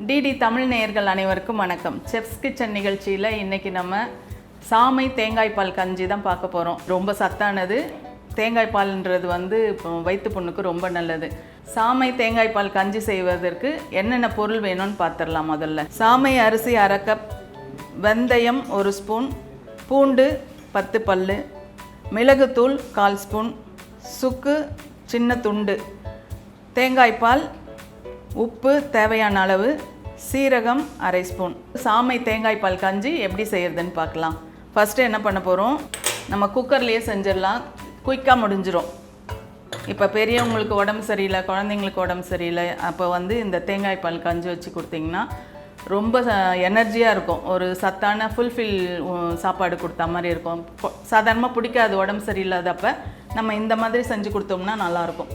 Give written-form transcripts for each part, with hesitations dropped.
DD Tamil நேயர்கள் அனைவருக்கும் வணக்கம். செஃப்ஸ் கிச்சன் நிகழ்ச்சியில் இன்றைக்கி நம்ம சாமை தேங்காய் பால் கஞ்சி தான் பார்க்க போகிறோம். ரொம்ப சத்தானது. தேங்காய் பால்ன்றது வயிற்று புண்ணுக்கு ரொம்ப நல்லது. சாமை தேங்காய் பால் கஞ்சி செய்வதற்கு என்னென்ன பொருள் வேணும்னு பார்த்துடலாம். முதல்ல சாமை அரிசி 1/2 கப், வெந்தயம் 1 ஸ்பூன், பூண்டு 10 பல், மிளகுத்தூள் 1/4 ஸ்பூன், சுக்கு சின்ன துண்டு, தேங்காய் பால், உப்பு தேவையான அளவு, சீரகம் 1/2 ஸ்பூன். சாமை தேங்காய் பால் கஞ்சி எப்படி செய்கிறதுன்னு பார்க்கலாம். ஃபஸ்ட்டு என்ன பண்ண போகிறோம், நம்ம குக்கர்லேயே செஞ்சிடலாம். குயிக்காக முடிஞ்சிடும். இப்போ பெரியவங்களுக்கு உடம்பு சரியில்லை, குழந்தைங்களுக்கு உடம்பு சரியில்லை, அப்போ இந்த தேங்காய் பால் கஞ்சி வச்சு கொடுத்திங்கன்னா ரொம்ப எனர்ஜியாக இருக்கும். ஒரு சத்தான ஃபுல்ஃபில் சாப்பாடு கொடுத்தா மாதிரி இருக்கும். சாதாரணமாக பிடிக்காது உடம்பு சரியில்லாதப்போ நம்ம இந்த மாதிரி செஞ்சு கொடுத்தோம்னா நல்லாயிருக்கும்.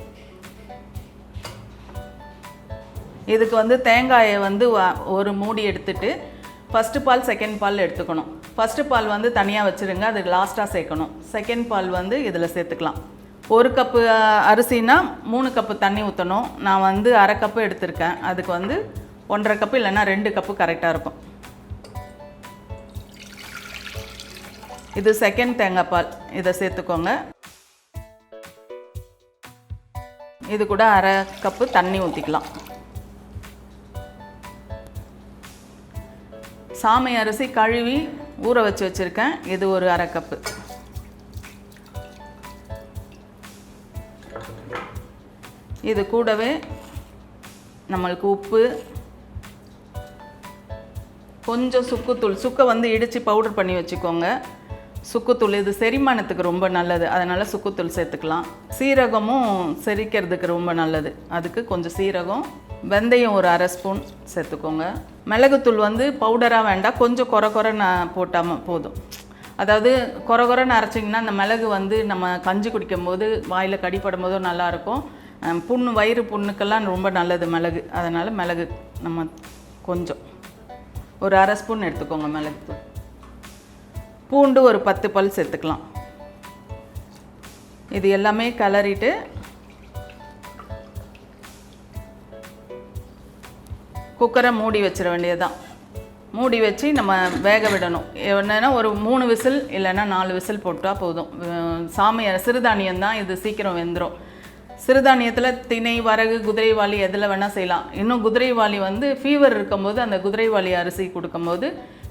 இதுக்கு தேங்காயை ஒரு மூடி எடுத்துட்டு ஃபஸ்ட்டு பால் செகண்ட் பால் எடுத்துக்கணும். ஃபஸ்ட்டு பால் தனியாக வச்சுருங்க, அது லாஸ்ட்டாக சேர்க்கணும். செகண்ட் பால் இதில் சேர்த்துக்கலாம். 1 கப்பு அரிசினா 3 கப்பு தண்ணி ஊற்றணும். நான் 1/2 கப்பு எடுத்திருக்கேன். அதுக்கு 1/2 கப்பு இல்லைன்னா 2 கப்பு கரெக்டாக இருக்கும். இது செகண்ட் தேங்காய் பால், இதை சேர்த்துக்கோங்க. இது கூட 1/2 கப்பு தண்ணி ஊற்றிக்கலாம். சாமை அரிசி கழுவி ஊற வச்சு வச்சுருக்கேன். இது ஒரு 1/2 கப்பு. இது கூடவே நம்மளுக்கு உப்பு, கொஞ்சம் சுக்குத்தூள். சுக்கை இடித்து பவுடர் பண்ணி வச்சுக்கோங்க. சுக்குத்தூள் இது செரிமானத்துக்கு ரொம்ப நல்லது, அதனால் சுக்குத்தூள் சேர்த்துக்கலாம். சீரகமும் செரிக்கிறதுக்கு ரொம்ப நல்லது, அதுக்கு கொஞ்சம் சீரகம். வெந்தயம் ஒரு 1/2 ஸ்பூன் சேர்த்துக்கோங்க. மிளகுத்தூள் பவுடராக வேண்டாம், கொஞ்சம் கொரன்னு போட்டால் போதும். அதாவது கொரன்னு அரைச்சிங்கன்னா அந்த மிளகு நம்ம கஞ்சி குடிக்கும் போது வாயில் கடிப்படும் போதும் நல்லாயிருக்கும். புண்ணு, வயிறு புண்ணுக்கெல்லாம் ரொம்ப நல்லது மிளகு. அதனால் மிளகு நம்ம கொஞ்சம் ஒரு 1/2 ஸ்பூன் எடுத்துக்கோங்க மிளகுத்தூள். பூண்டு ஒரு 10 பல் சேர்த்துக்கலாம். இது எல்லாமே கிளறிட்டு குக்கரை மூடி வச்சிட வேண்டியதுதான். மூடி வச்சு நம்ம வேக விடணும். என்னென்னா ஒரு 3 விசில் இல்லைன்னா 4 விசில் போட்டால் போதும். சாமை சிறுதானியம் தான், இது சீக்கிரம் வெந்துடும். சிறுதானியத்தில் திணை, வரகு, குதிரைவாளி எதில் வேணால் செய்யலாம். இன்னும் குதிரைவாளி ஃபீவர் இருக்கும்போது அந்த குதிரைவாளி அரிசி கொடுக்கும்போது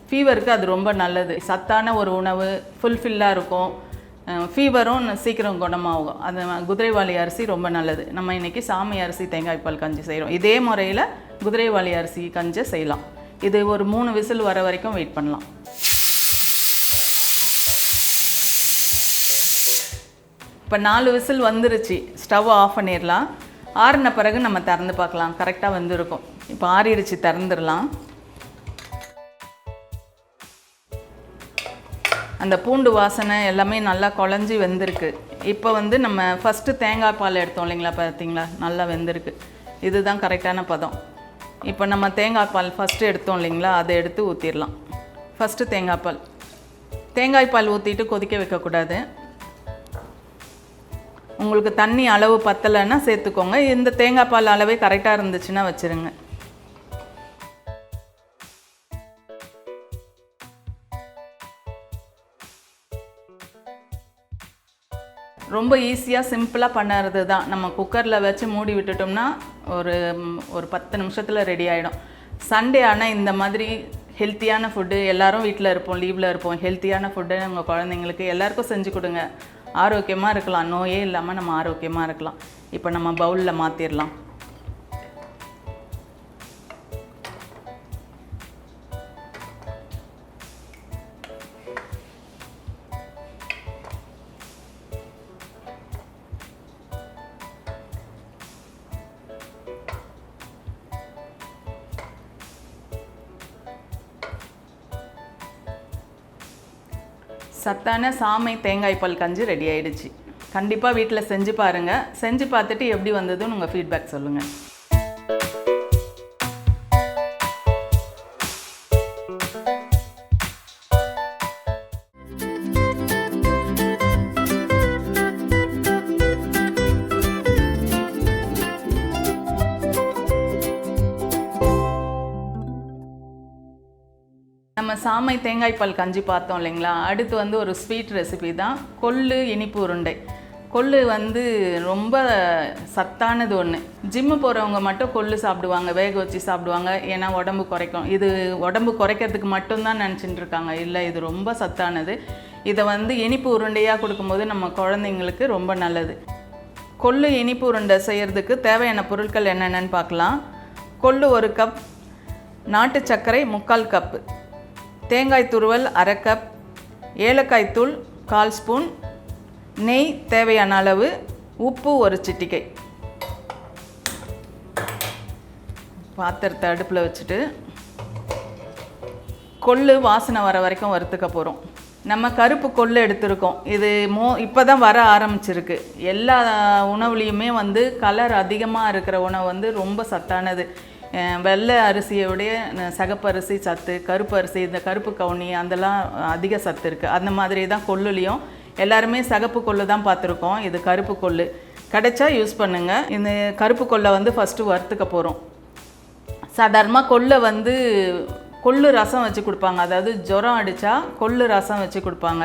ஃபீவருக்கு அது ரொம்ப நல்லது. சத்தான ஒரு உணவு, ஃபுல்ஃபில்லாக இருக்கும். ஃபீவரும் சீக்கிரம் குணமாகும். அந்த குதிரைவாளி அரிசி ரொம்ப நல்லது. நம்ம இன்றைக்கி சாமை அரிசி தேங்காய் பால் கஞ்சி செய்கிறோம். இதே முறையில் குதிரைவாளி அரிசி கஞ்சி செய்யலாம். இது ஒரு 3 விசில் வர வரைக்கும் வெயிட் பண்ணலாம். இப்போ 4 விசில் வந்துருச்சு. ஸ்டவ் ஆஃப் பண்ணிடலாம். ஆறின பிறகு நம்ம திறந்து பார்க்கலாம். கரெக்டாக வெந்திருக்கும். இப்போ ஆறிடுச்சு, திறந்துடலாம். அந்த பூண்டு வாசனை எல்லாமே நல்லா குழஞ்சி வெந்திருக்கு. இப்போ நம்ம ஃபஸ்ட்டு தேங்காய் பால் எடுத்தோம் இல்லைங்களா, பார்த்தீங்களா, நல்லா வெந்திருக்கு. இதுதான் கரெக்டான பதம். இப்போ நம்ம தேங்காய் பால் ஃபஸ்ட்டு எடுத்தோம் இல்லைங்களா, அதை எடுத்து ஊற்றிடலாம். ஃபஸ்ட்டு தேங்காய் பால் ஊற்றிட்டு கொதிக்க வைக்கக்கூடாது. உங்களுக்கு தண்ணி அளவு பத்தலைன்னா சேர்த்துக்கோங்க. இந்த தேங்காய் பால் அளவே கரெக்டாக இருந்துச்சுன்னா வச்சுருங்க. ரொம்ப ஈஸியாக சிம்பிளாக பண்ணுறது தான். நம்ம குக்கரில் வச்சு மூடி விட்டுட்டோம்னா ஒரு 10 நிமிஷத்தில் ரெடி ஆகிடும். சண்டே ஆனால் இந்த மாதிரி ஹெல்த்தியான ஃபுட்டு, எல்லோரும் வீட்டில் இருப்போம், லீவில் இருப்போம். ஹெல்த்தியான ஃபுட்டு உங்கள் குழந்தைங்களுக்கு எல்லாேருக்கும் செஞ்சு கொடுங்க. ஆரோக்கியமாக இருக்கலாம், நோயே இல்லாமல் நம்ம ஆரோக்கியமாக இருக்கலாம். இப்போ நம்ம பவுலில் மாற்றிடலாம். சத்தான சாமை தேங்காய் பால் கஞ்சி ரெடி ஆகிடுச்சு. கண்டிப்பாக வீட்டில் செஞ்சு பாருங்கள். செஞ்சு பார்த்துட்டு எப்படி வந்ததுன்னு உங்கள் ஃபீட்பேக் சொல்லுங்கள். நம்ம சாமை தேங்காய் பால் கஞ்சி பார்த்தோம் இல்லைங்களா. அடுத்து வந்து ஒரு ஸ்வீட் ரெசிபி தான் கொள்ளு இனிப்பு உருண்டை. கொள்ளு வந்து ரொம்ப சத்தானது ஒன்று. ஜிம்மு போகிறவங்க மட்டும் கொள்ளு சாப்பிடுவாங்க, வேக வச்சு சாப்பிடுவாங்க, ஏன்னா உடம்பு குறைக்கும். இது உடம்பு குறைக்கிறதுக்கு மட்டும்தான் நினச்சிட்டு இருக்காங்க. இல்லை, இது ரொம்ப சத்தானது. இதை வந்து இனிப்பு உருண்டையாக கொடுக்கும்போது நம்ம குழந்தைங்களுக்கு ரொம்ப நல்லது. கொள்ளு இனிப்பு உருண்டை செய்கிறதுக்கு தேவையான பொருட்கள் என்னென்னு பார்க்கலாம். கொள்ளு 1 கப், நாட்டு சர்க்கரை 3/4 கப்பு, தேங்காய் துருவல் 1/2 கப், ஏலக்காய் தூள் 1/4 ஸ்பூன், நெய் தேவையான அளவு, உப்பு 1 சிட்டிகை. பாத்திரத்தை அடுப்பில் வச்சுட்டு கொள்ளு வாசனை வர வரைக்கும் வறுத்துக்க போகிறோம். நம்ம கருப்பு கொள்ளு எடுத்திருக்கோம். இது இப்போ தான் வர ஆரம்பிச்சிருக்கு. எல்லா உணவுலேயுமே வந்து கலர் அதிகமாக இருக்கிற உணவு வந்து ரொம்ப சத்தானது. வெள்ளை அரிசியோடைய சகப்பு அரிசி சத்து, கருப்பு அரிசி, இந்த கருப்பு கவுனி அதெல்லாம் அதிக சத்து இருக்குது. அந்த மாதிரி தான் கொள்ளுலேயும் எல்லாருமே சகப்பு கொள்ளு தான் பார்த்துருக்கோம். இது கருப்பு கொள்ளு கிடைச்சா யூஸ் பண்ணுங்கள். இந்த கருப்பு கொள்ளை வந்து ஃபஸ்ட்டு வறுத்துக்க போகிறோம். சாதாரணமாக கொள்ளை வந்து கொள்ளு ரசம் வச்சு கொடுப்பாங்க. அதாவது ஜுரம் அடித்தா கொள்ளு ரசம் வச்சு கொடுப்பாங்க.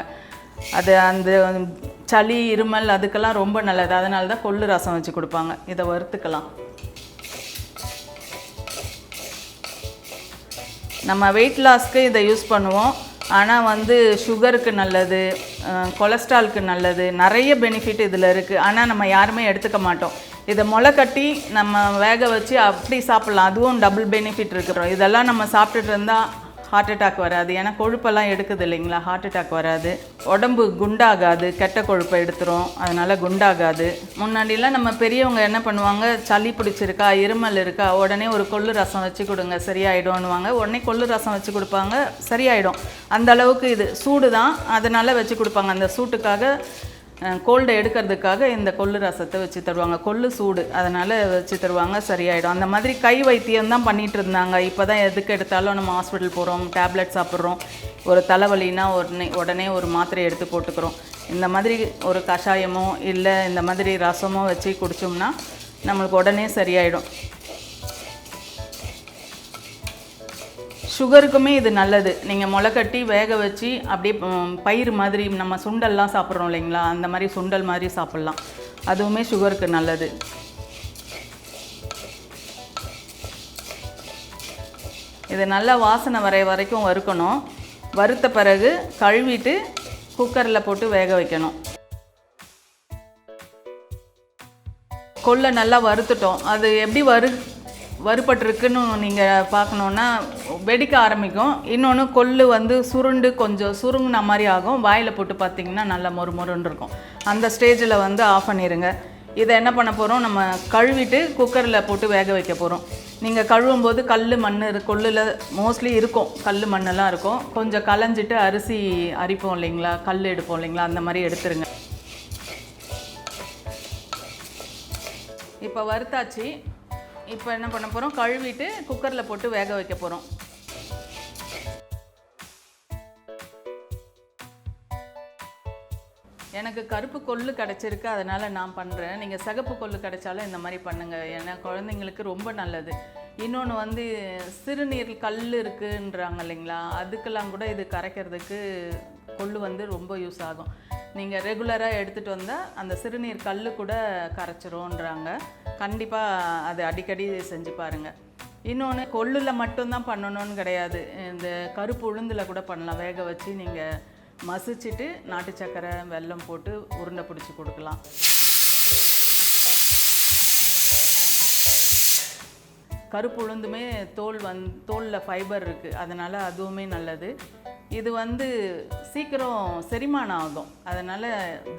அது அந்த சளி இருமல் அதுக்கெல்லாம் ரொம்ப நல்லது. அதனால தான் கொள்ளு ரசம் வச்சு கொடுப்பாங்க. இதை வறுத்துக்கலாம். நம்ம வெயிட் லாஸ்க்கு இதை யூஸ் பண்ணுவோம். ஆனால் வந்து சுகருக்கு நல்லது, கொலஸ்ட்ராலுக்கு நல்லது, நிறைய பெனிஃபிட் இதில் இருக்குது. ஆனால் நம்ம யாருமே எடுத்துக்க மாட்டோம். இதை முளை கட்டி நம்ம வேக வச்சு அப்படி சாப்பிட்லாம். அதுவும் டபுள் பெனிஃபிட் இருக்கிறோம். இதெல்லாம் நம்ம சாப்பிட்டுட்டு இருந்தால் ஹார்ட் அட்டாக் வராது. ஏன்னா கொழுப்பெல்லாம் எடுக்குது இல்லைங்களா, ஹார்ட் அட்டாக் வராது. உடம்பு குண்டாகாது, கெட்ட கொழுப்பை எடுத்துரும், அதனால் குண்டாகாது. முன்னாடிலாம் நம்ம பெரியவங்க என்ன பண்ணுவாங்க, சளி பிடிச்சிருக்கா, இருமல் இருக்கா, உடனே ஒரு கொள்ளு ரசம் வச்சு கொடுங்க சரியாயிடும்னுவாங்க. உடனே கொள்ளு ரசம் வச்சு கொடுப்பாங்க, சரியாயிடும். அந்த அளவுக்கு இது சூடு தான், அதனால் வச்சு கொடுப்பாங்க. அந்த சூட்டுக்காக, கோல்டை எடுக்கிறதுக்காக இந்த கொள்ளு ரசத்தை வச்சு தருவாங்க. கொள்ளு சூடு, அதனால் வச்சு தருவாங்க, சரியாயிடும். அந்த மாதிரி கை வைத்தியம் தான் பண்ணிகிட்டு இருந்தாங்க. இப்போ தான் எதுக்கு எடுத்தாலும் நம்ம ஹாஸ்பிட்டல் போகிறோம், டேப்லெட் சாப்பிட்றோம். ஒரு தலைவலின்னா உடனே ஒரு மாத்திரை எடுத்து போட்டுக்கிறோம். இந்த மாதிரி ஒரு கஷாயமோ இல்லை இந்த மாதிரி ரசமோ வச்சு குடித்தோம்னா நம்மளுக்கு உடனே சரியாயிடும். சுகருக்குமே இது நல்லது. நீங்கள் முளைக்கட்டி வேக வச்சு அப்படியே பயிர் மாதிரி நம்ம சுண்டல்லாம் சாப்பிட்றோம் இல்லைங்களா, அந்த மாதிரி சுண்டல் மாதிரி சாப்பிட்லாம். அதுவுமே சுகருக்கு நல்லது. இது நல்லா வாசனை வர வரைக்கும் வறுக்கணும். வறுத்த பிறகு கழுவிட்டு குக்கரில் போட்டு வேக வைக்கணும். கொள்ளை நல்லா வறுத்துட்டோம். அது எப்படி வறுபட்டுருக்குன்னு நீங்கள் பார்க்கணுன்னா வெடிக்க ஆரம்பிக்கும். இன்னொன்று கொள்ளு வந்து சுருண்டு கொஞ்சம் சுருங்கின மாதிரி ஆகும். வாயில் போட்டு பார்த்திங்கன்னா நல்லா மொறுன்னு இருக்கும். அந்த ஸ்டேஜில் வந்து ஆஃப் பண்ணிடுங்க. இதை என்ன பண்ண போகிறோம், நம்ம கழுவிட்டு குக்கரில் போட்டு வேக வைக்க போகிறோம். நீங்கள் கழுவும்போது கல் மண் கொள்ளில் மோஸ்ட்லி இருக்கும், கல் மண்ணெல்லாம் இருக்கும். கொஞ்சம் களைஞ்சிட்டு அரிசி அரிப்போம் இல்லைங்களா, கல் எடுப்போம் இல்லைங்களா, அந்த மாதிரி எடுத்துருங்க. இப்போ வறுத்தாச்சு. இப்போ என்ன பண்ண போகிறோம், கழுவிட்டு குக்கரில் போட்டு வேக வைக்க போகிறோம். எனக்கு கருப்பு கொள்ளு கிடச்சிருக்கு, அதனால் நான் பண்ணுறேன். நீங்கள் சிகப்பு கொள்ளு கிடைச்சாலும் இந்த மாதிரி பண்ணுங்கள். ஏன்னா குழந்தைங்களுக்கு ரொம்ப நல்லது. இன்னொன்று வந்து சிறுநீர் கல் இருக்குன்றாங்க இல்லைங்களா, அதுக்கெல்லாம் கூட இது கரைக்கிறதுக்கு கொள்ளு வந்து ரொம்ப யூஸ் ஆகும். நீங்கள் ரெகுலராக எடுத்துகிட்டு வந்தால் அந்த சிறுநீர் கல் கூட கரைச்சிரும்ன்றாங்க. கண்டிப்பாக அது அடிக்கடி செஞ்சு பாருங்கள். இன்னொன்று கொள்ளில் மட்டும்தான் பண்ணணும்னு கிடையாது. இந்த கருப்பு உளுந்தில் கூட பண்ணலாம். வேக வச்சு நீங்கள் மசிச்சுட்டு நாட்டு சர்க்கரை வெல்லம் போட்டு உருண்டை பிடிச்சி கொடுக்கலாம். கருப்பு உளுந்துமே தோலில் ஃபைபர் இருக்குது, அதனால் அதுவுமே நல்லது. இது வந்து சீக்கிரம் செரிமானம் ஆகும், அதனால்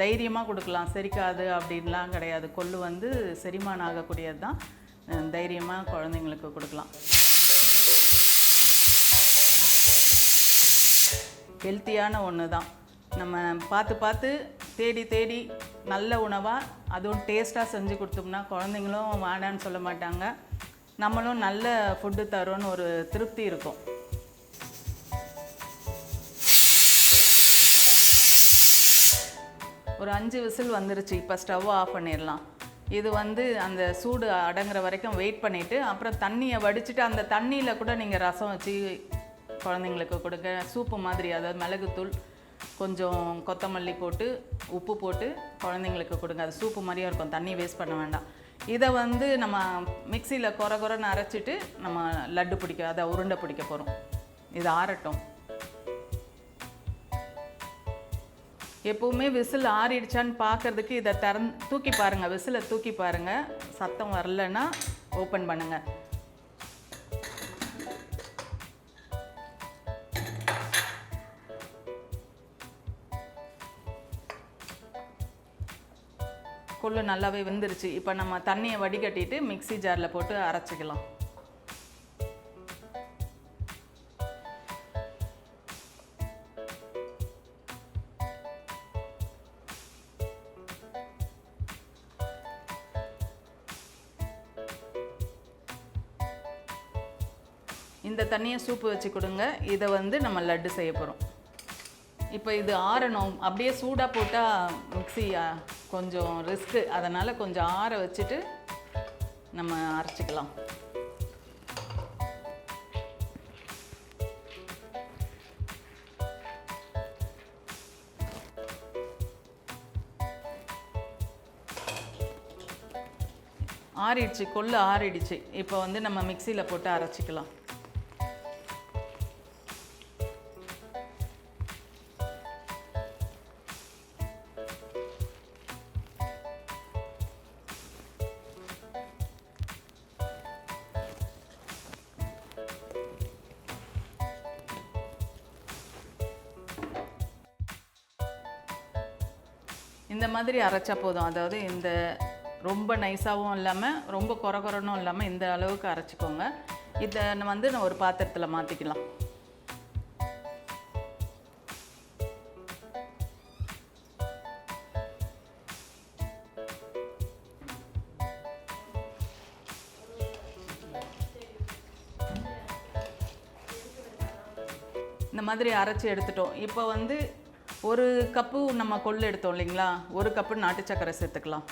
தைரியமாக கொடுக்கலாம். செரிக்காது அப்படின்லாம் கிடையாது. கொள்ளு வந்து செரிமானம் ஆகக்கூடியது தான். தைரியமாக குழந்தைங்களுக்கு கொடுக்கலாம். ஹெல்த்தியான ஒன்று தான். நம்ம பார்த்து தேடி நல்ல உணவாக அதுவும் டேஸ்ட்டாக செஞ்சு கொடுத்தோம்னா குழந்தைங்களும் வேண்டான்னு சொல்ல மாட்டாங்க. நம்மளும் நல்ல ஃபுட்டு தரோன்னு ஒரு திருப்தி இருக்கும். ஒரு 5 விசில் வந்துருச்சு. இப்போ ஸ்டவ் ஆஃப் பண்ணிடலாம். இது வந்து அந்த சூடு அடங்குற வரைக்கும் வெயிட் பண்ணிவிட்டு அப்புறம் தண்ணியை வடிச்சிட்டு அந்த தண்ணியில் கூட நீங்கள் ரசம் வச்சு குழந்தைங்களுக்கு கொடுங்க. சூப்பு மாதிரி, அதாவது மிளகுத்தூள் கொஞ்சம் கொத்தமல்லி போட்டு உப்பு போட்டு குழந்தைங்களுக்கு கொடுங்க. அது சூப்பு மாதிரியும் இருக்கும், தண்ணி வேஸ்ட் பண்ண வேண்டாம். இதை வந்து நம்ம மிக்சியில் குறைன்னு அரைச்சிட்டு நம்ம லட்டு பிடிக்க, அதை உருண்டை பிடிக்க போகிறோம். இது ஆறட்டும். எப்போவுமே விசில் ஆறிடுச்சான்னு பார்க்குறதுக்கு இதை தூக்கி பாருங்கள், விசிலை தூக்கி பாருங்கள். சத்தம் வரலன்னா ஓப்பன் பண்ணுங்கள். கொள்ளு நல்லாவே வெந்துருச்சு. இப்போ நம்ம தண்ணியை வடிகட்டிட்டு மிக்ஸி ஜாரில் போட்டு அரைச்சிக்கலாம். இந்த தண்ணியை சூப்பு வச்சு கொடுங்க. இதை வந்து நம்ம லட்டு செய்ய போகிறோம். இப்போ இது ஆறணும். அப்படியே சூடாக போட்டால் மிக்ஸி கொஞ்சம் ரிஸ்க்கு, அதனால் கொஞ்சம் ஆற வச்சுட்டு நம்ம அரைச்சிக்கலாம். ஆறிடுச்சு, கொள்ளு ஆறிடுச்சு. இப்போ வந்து நம்ம மிக்சியில் போட்டு அரைச்சிக்கலாம். இந்த மாதிரி அரைச்சா போதும். அதாவது இந்த ரொம்ப நைஸாகவும் இல்லாமல் ரொம்ப குறன்னும் இல்லாமல் இந்த அளவுக்கு அரைச்சிக்கோங்க. இதை வந்து நான் ஒரு பாத்திரத்தில் மாற்றிக்கலாம். இந்த மாதிரி அரைச்சி எடுத்துட்டோம். இப்போ வந்து ஒரு கப்பு நம்ம கொள்ளு எடுத்தோம் இல்லைங்களா, ஒரு கப்பு நாட்டு சர்க்கரை சேர்த்துக்கலாம்.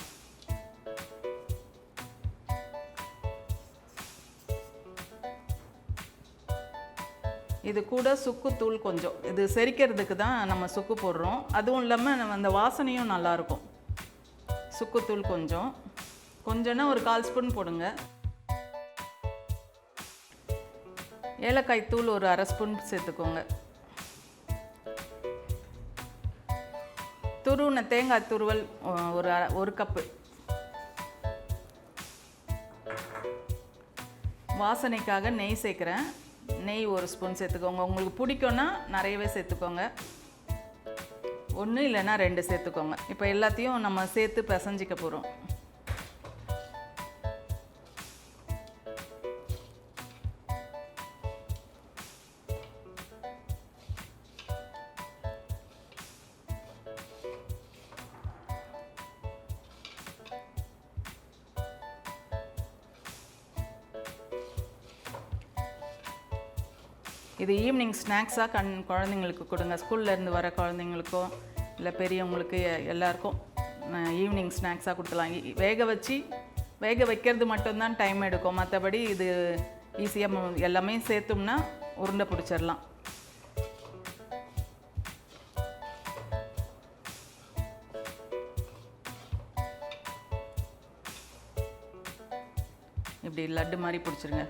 இது கூட சுக்குத்தூள் கொஞ்சம், இது செரிக்கிறதுக்கு தான் நம்ம சுக்கு போடுறோம். அதுவும் இல்லாமல் நம்ம அந்த வாசனையும் நல்லாயிருக்கும். சுக்குத்தூள் கொஞ்சம்னா ஒரு 1/4 ஸ்பூன் போடுங்க. ஏலக்காய் தூள் ஒரு 1/2 ஸ்பூன் சேர்த்துக்கோங்க. துருவின தேங்காய் துருவல் ஒரு கப்பு. வாசனைக்காக நெய் சேர்க்குறேன். நெய் 1 ஸ்பூன் சேர்த்துக்கோங்க. உங்களுக்கு பிடிக்கும்னா நிறையவே சேர்த்துக்கோங்க. 1 இல்லைன்னா 2 சேர்த்துக்கோங்க. இப்போ எல்லாத்தையும் நம்ம சேர்த்து பிசைஞ்சிக்க போகிறோம். இது ஈவினிங் ஸ்நாக்ஸாக குழந்தைங்களுக்கு கொடுங்க. ஸ்கூல்லேருந்து வர குழந்தைங்களுக்கோ இல்லை பெரியவங்களுக்கு எல்லாருக்கும் ஈவினிங் ஸ்நாக்ஸாக கொடுத்துலாம். வேக வைக்கிறது மட்டும்தான் டைம் எடுக்கும். மற்றபடி இது ஈஸியாக எல்லாமே சேர்த்தோம்னா உருண்டை பிடிச்சிடலாம். இப்படி லட்டு மாதிரி பிடிச்சிருங்க.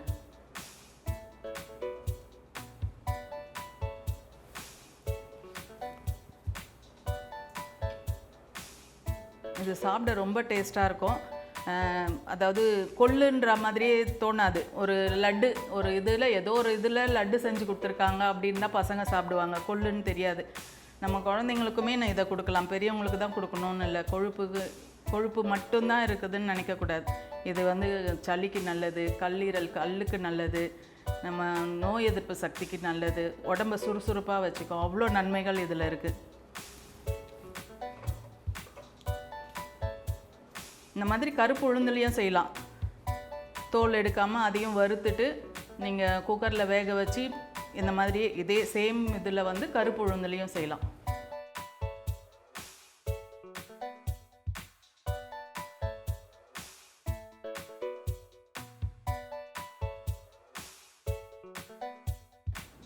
இது சாப்பிட ரொம்ப டேஸ்ட்டாக இருக்கும். அதாவது கொள்ளுன்ற மாதிரியே தோணாது. ஒரு லட்டு, ஒரு இதில் லட்டு செஞ்சு கொடுத்துருக்காங்க அப்படின்னு தான் பசங்க சாப்பிடுவாங்க. கொள்ளுன்னு தெரியாது. நம்ம குழந்தைங்களுக்குமே நான் இதை கொடுக்கலாம். பெரியவங்களுக்கு தான் கொடுக்கணும்னு இல்லை. கொழுப்பு மட்டும்தான் இருக்குதுன்னு நினைக்கக்கூடாது. இது வந்து சளிக்கு நல்லது, கல்லுக்கு நல்லது, நம்ம நோய் எதிர்ப்பு சக்திக்கு நல்லது, உடம்பை சுறுசுறுப்பாக வச்சுக்கோ. அவ்வளோ நன்மைகள் இதில் இருக்குது. இந்த மாதிரி கருப்பு உளுந்துலையும் செய்யலாம். தோல் எடுக்காமல் அதையும் வறுத்துட்டு நீங்கள் குக்கரில் வேக வச்சு இந்த மாதிரி இதே சேம் இதில் வந்து கருப்பு உளுந்துலையும் செய்யலாம்.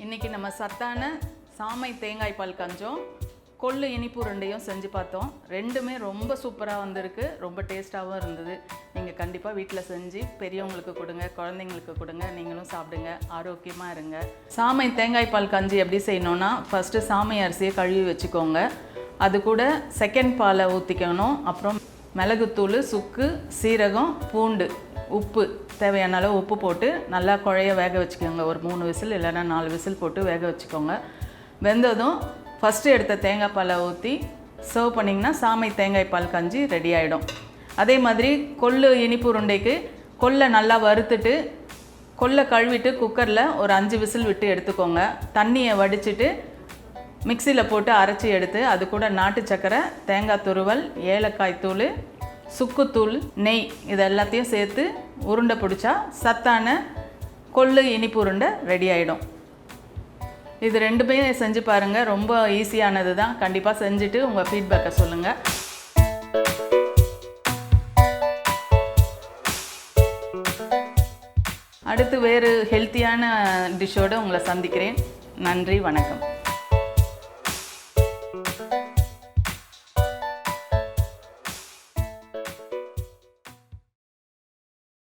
இன்றைக்கி நம்ம சத்தான சாமை தேங்காய் பால் கஞ்சும் கொள்ளு இனிப்பு உருண்டையும் செஞ்சு பார்த்தோம். ரெண்டுமே ரொம்ப சூப்பராக வந்திருக்கு, ரொம்ப டேஸ்ட்டாகவும் இருந்தது. நீங்கள் கண்டிப்பாக வீட்டில் செஞ்சு பெரியவங்களுக்கு கொடுங்க, குழந்தைங்களுக்கு கொடுங்க, நீங்களும் சாப்பிடுங்க, ஆரோக்கியமாக இருங்க. சாமை தேங்காய் பால் கஞ்சி எப்படி செய்யணுன்னா, ஃபஸ்ட்டு சாமை அரிசியை கழுவி வச்சுக்கோங்க. அது கூட செகண்ட் பாலை ஊற்றிக்கணும். அப்புறம் மிளகுத்தூள், சுக்கு, சீரகம், பூண்டு, உப்பு, தேவையான அளவு உப்பு போட்டு நல்லா குழைய வேக வச்சுக்கோங்க. ஒரு 3 விசில் இல்லைன்னா 4 விசில் போட்டு வேக வச்சுக்கோங்க. வெந்ததும் ஃபஸ்ட்டு எடுத்த தேங்காய் பாலை ஊற்றி சர்வ் பண்ணிங்கன்னா சாமை தேங்காய் பால் கஞ்சி ரெடி ஆகிடும். அதே மாதிரி கொள்ளு இனிப்பு உருண்டைக்கு கொல்லை நல்லா வறுத்துட்டு கொல்லை கழுவிட்டு குக்கரில் ஒரு 5 விசில் விட்டு எடுத்துக்கோங்க. தண்ணியை வடிச்சிட்டு மிக்சியில் போட்டு அரைச்சி எடுத்து அது கூட நாட்டு சக்கரை, தேங்காய் துருவல், ஏலக்காய் தூள், சுக்குத்தூள், நெய் இது எல்லாத்தையும் சேர்த்து உருண்டை பிடிச்சா சத்தான கொள்ளு இனிப்பு உருண்டை ரெடி ஆகிடும். இது ரெண்டுமே செஞ்சு பாருங்கள், ரொம்ப ஈஸியானது தான். கண்டிப்பாக செஞ்சுட்டு உங்கள் ஃபீட்பேக்கை சொல்லுங்கள். அடுத்து வேறு ஹெல்த்தியான டிஷ்ஷோடு உங்களை சந்திக்கிறேன். நன்றி, வணக்கம்.